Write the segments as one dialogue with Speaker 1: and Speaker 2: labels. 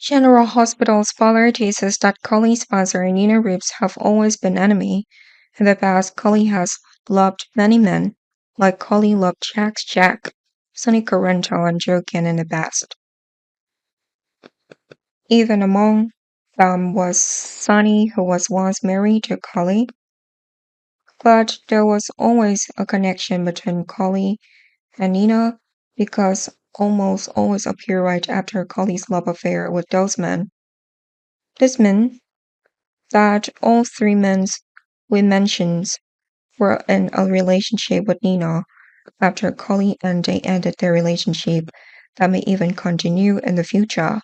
Speaker 1: General Hospital's father teases that Collie's father and Nina Reeves have always been enemy. In the past, Collie has loved many men, like Collie loved Jack's Jack, Sonny Corrento, and Joe Gann in the past. Even among them was Sonny, who was once married to Collie, but there was always a connection between Collie and Nina because almost always appear right after Collie's love affair with those men. This meant that all three men we mentioned were in a relationship with Nina after Collie and they ended their relationship that may even continue in the future.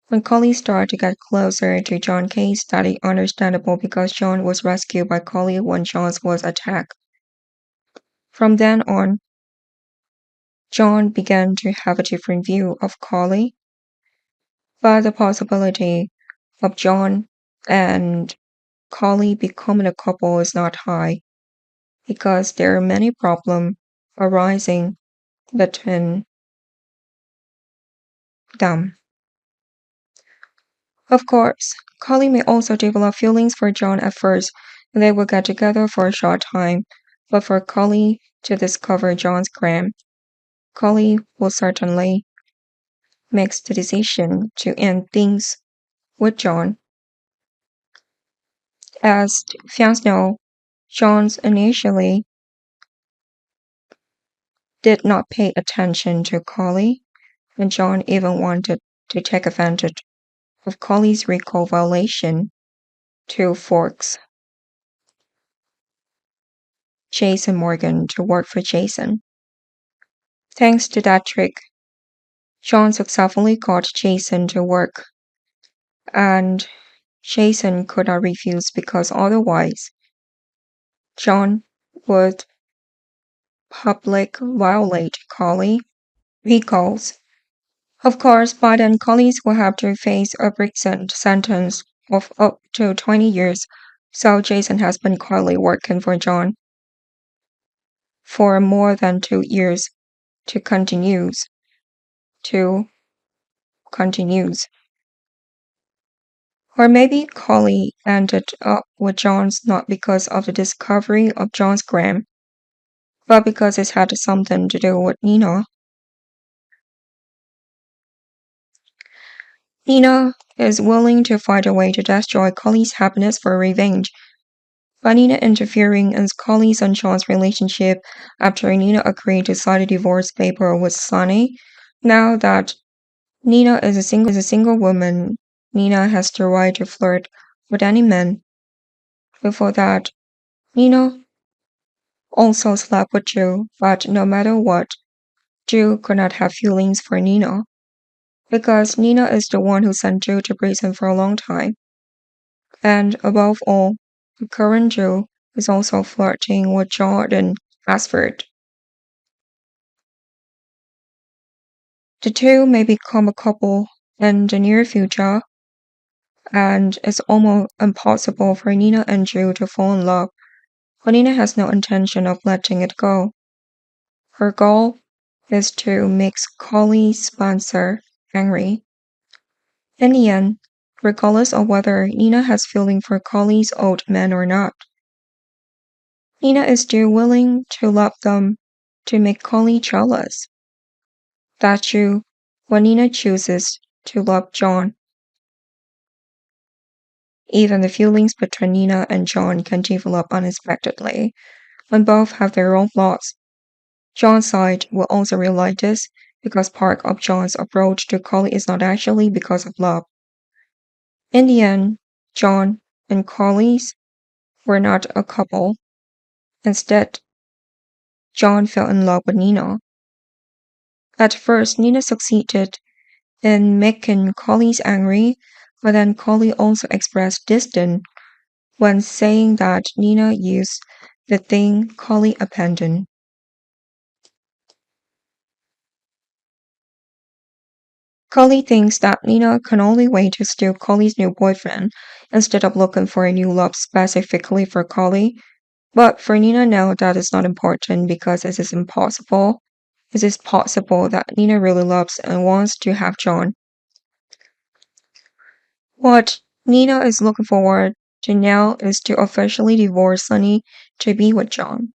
Speaker 1: When Collie started to get closer to John Case, that is understandable because John was rescued by Collie when John was attacked. From then on, John began to have a different view of Collie, but the possibility of John and Collie becoming a couple is not high because there are many problems arising between them. Of course, Collie may also develop feelings for John at first, and they will get together for a short time, but for Collie to discover John's crime, Collie will certainly make the decision to end things with John. As fans know, John initially did not pay attention to Collie, and John even wanted to take advantage of Collie's recall violation to force Jason Morgan to work for Jason. Thanks to that trick, John successfully got Jason to work, and Jason could not refuse because otherwise John would public violate Collie recalls. Of course, by then Collies will have to face a prison sentence of up to 20 years, so Jason has been quietly working for John for more than 2 years to continues. Or maybe Collie ended up with John's not because of the discovery of John's crime, but because it had something to do with Nina. Nina is willing to find a way to destroy Collie's happiness for revenge. But Nina interfering in Collie's and John's relationship after Nina agreed to sign a divorce paper with Sonny. Now that Nina is a single woman, Nina has the right to flirt with any man. Before that, Nina also slept with Joe, but no matter what, Joe could not have feelings for Nina, because Nina is the one who sent Joe to prison for a long time. And above all, the current Joe is also flirting with Jordan Ashford. The two may become a couple in the near future, and it's almost impossible for Nina and Joe to fall in love, but Nina has no intention of letting it go. Her goal is to make Collie Spencer angry. In the end, regardless of whether Nina has feeling for Collie's old man or not, Nina is still willing to love them to make Collie jealous. That's true when Nina chooses to love John. Even the feelings between Nina and John can develop unexpectedly when both have their own flaws. John's side will also realize this because part of John's approach to Collie is not actually because of love. In the end, John and Collie's were not a couple. Instead, John fell in love with Nina. At first, Nina succeeded in making Collie's angry, but then Collie also expressed disdain when saying that Nina used the thing Collie abandoned. Collie thinks that Nina can only wait to steal Collie's new boyfriend instead of looking for a new love specifically for Collie. But for Nina now that is not important because it is impossible. It is possible that Nina really loves and wants to have John. What Nina is looking forward to now is to officially divorce Sunny to be with John.